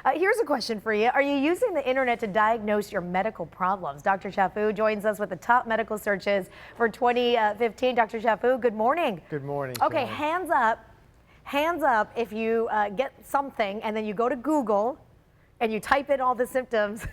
Here's a question for you. Are you using the internet to diagnose your medical problems? Dr. Chafu joins us with the top medical searches for 2015. Dr. Chafu, good morning. Good morning. Okay, Shally. hands up if you get something and then you go to Google and you type in all the symptoms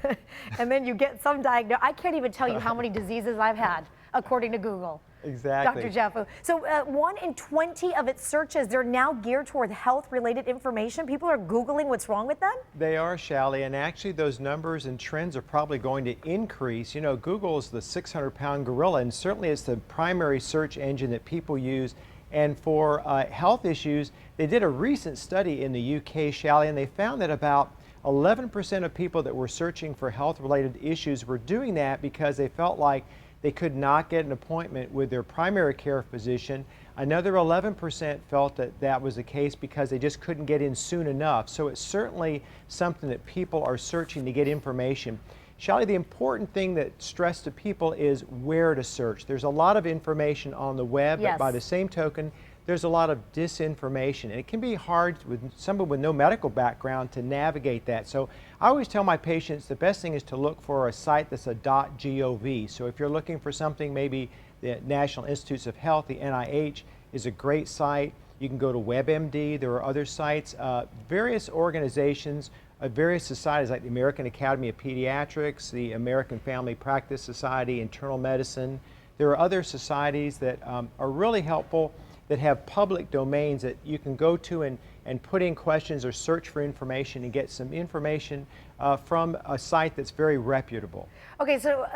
and then you get some diagnosis. I can't even tell you how many diseases I've had according to Google. Exactly. Dr. Chafu. So 1 in 20 of its searches, they're now geared toward health-related information. People are Googling what's wrong with them? They are, Shally, and actually those numbers and trends are probably going to increase. You know, Google is the 600-pound gorilla, and certainly it's the primary search engine that people use. And for health issues, they did a recent study in the UK, Shally, and they found that about 11% of people that were searching for health-related issues were doing that because they felt like they could not get an appointment with their primary care physician. Another 11% felt that that was the case because they just couldn't get in soon enough. So it's certainly something that people are searching to get information. Shally, the important thing that's stressed to people is where to search. There's a lot of information on the web, Yes. but by the same token, there's a lot of disinformation. And it can be hard with someone with no medical background to navigate that. So I always tell my patients the best thing is to look for a site that's a .gov. So if you're looking for something, maybe the National Institutes of Health, the NIH, is a great site. You can go to WebMD. There are other sites. Various organizations, various societies like the American Academy of Pediatrics, the American Family Practice Society, Internal Medicine. There are other societies that are really helpful, that have public domains that you can go to and put in questions or search for information and get some information from a site that's very reputable. Okay, so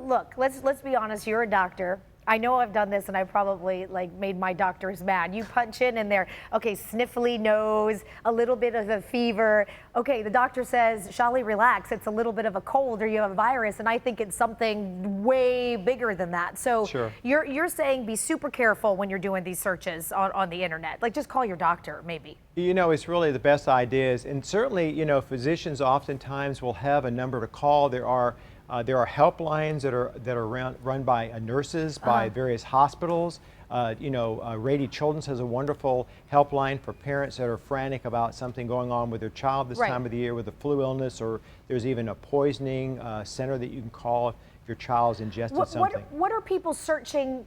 look, let's be honest. You're a doctor. I know I've done this and I probably made my doctors mad. You punch in and they're, okay, sniffly nose, a little bit of a fever. Okay, the doctor says, Shally, relax. It's a little bit of a cold or you have a virus, and I think it's something way bigger than that. So Sure. you're saying be super careful when you're doing these searches on the internet. Like, just call your doctor, maybe. You know, it's really the best ideas, and certainly, you know, physicians oftentimes will have a number to call. There are helplines that are run by nurses, by various hospitals. Rady Children's has a wonderful helpline for parents that are frantic about something going on with their child this time of the year with a flu illness, or there's even a poisoning center that you can call if your child's ingested something. What are people searching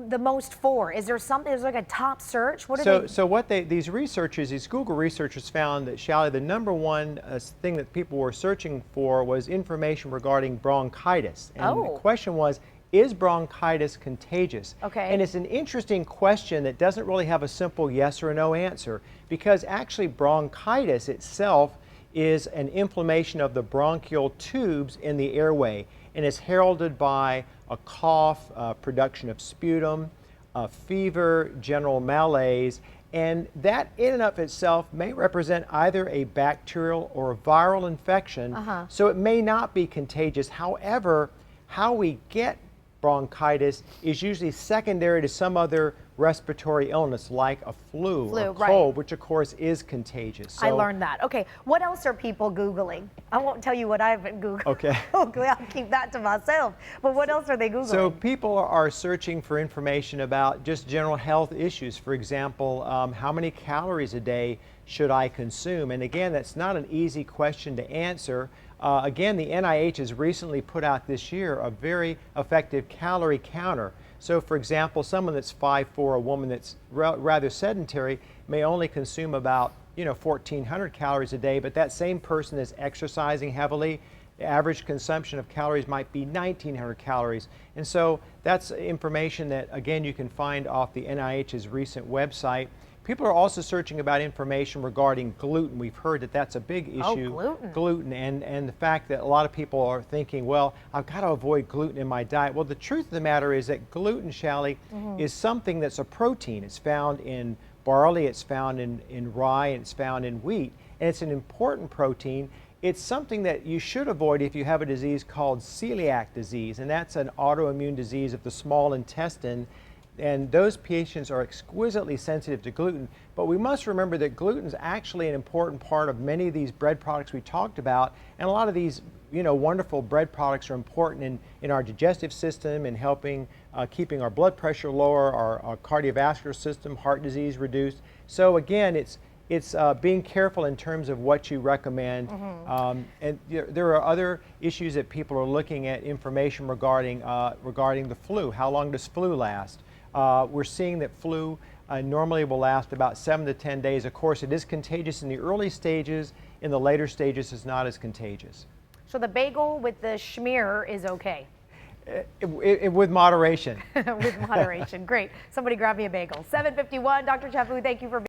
the most for? Is there something, is like a top search? What are they? So what these researchers, these Google researchers found that, Shally, the number one thing that people were searching for was information regarding bronchitis. And the question was, is bronchitis contagious? Okay. And it's an interesting question that doesn't really have a simple yes or no answer, because actually bronchitis itself is an inflammation of the bronchial tubes in the airway, and it's heralded by a cough, production of sputum, fever, general malaise, and that in and of itself may represent either a bacterial or a viral infection, so it may not be contagious. However, how we get bronchitis is usually secondary to some other respiratory illness like a flu or cold, which of course is contagious. So, I learned that. Okay, what else are people Googling? I won't tell you what I've been Googling. Okay. I'll keep that to myself. But what else are they Googling? So people are searching for information about just general health issues. For example, how many calories a day should I consume? And again, that's not an easy question to answer. Again, the NIH has recently put out this year a very effective calorie counter. So for example, someone that's 5'4", a woman that's rather sedentary, may only consume about 1,400 calories a day, but that same person is exercising heavily. The average consumption of calories might be 1,900 calories. And so that's information that, again, you can find off the NIH's recent website. People are also searching about information regarding gluten. We've heard that that's a big issue. Oh, gluten. Gluten, and the fact that a lot of people are thinking, well, I've got to avoid gluten in my diet. Well, the truth of the matter is that gluten, Shally, is something that's a protein. It's found in barley, it's found in rye, and it's found in wheat. And it's an important protein. It's something that you should avoid if you have a disease called celiac disease, and that's an autoimmune disease of the small intestine. And those patients are exquisitely sensitive to gluten. But we must remember that gluten is actually an important part of many of these bread products we talked about. And a lot of these wonderful bread products are important in our digestive system, in helping keeping our blood pressure lower, our cardiovascular system, heart disease reduced. So again, it's it's being careful in terms of what you recommend. And there are other issues that people are looking at information regarding the flu. How long does flu last? We're seeing that flu normally will last about 7 to 10 days. Of course, it is contagious in the early stages. In the later stages, it's not as contagious. So the bagel with the schmear is okay? With moderation. With moderation. Great. Somebody grab me a bagel. 7:51. Dr. Chafu, thank you for being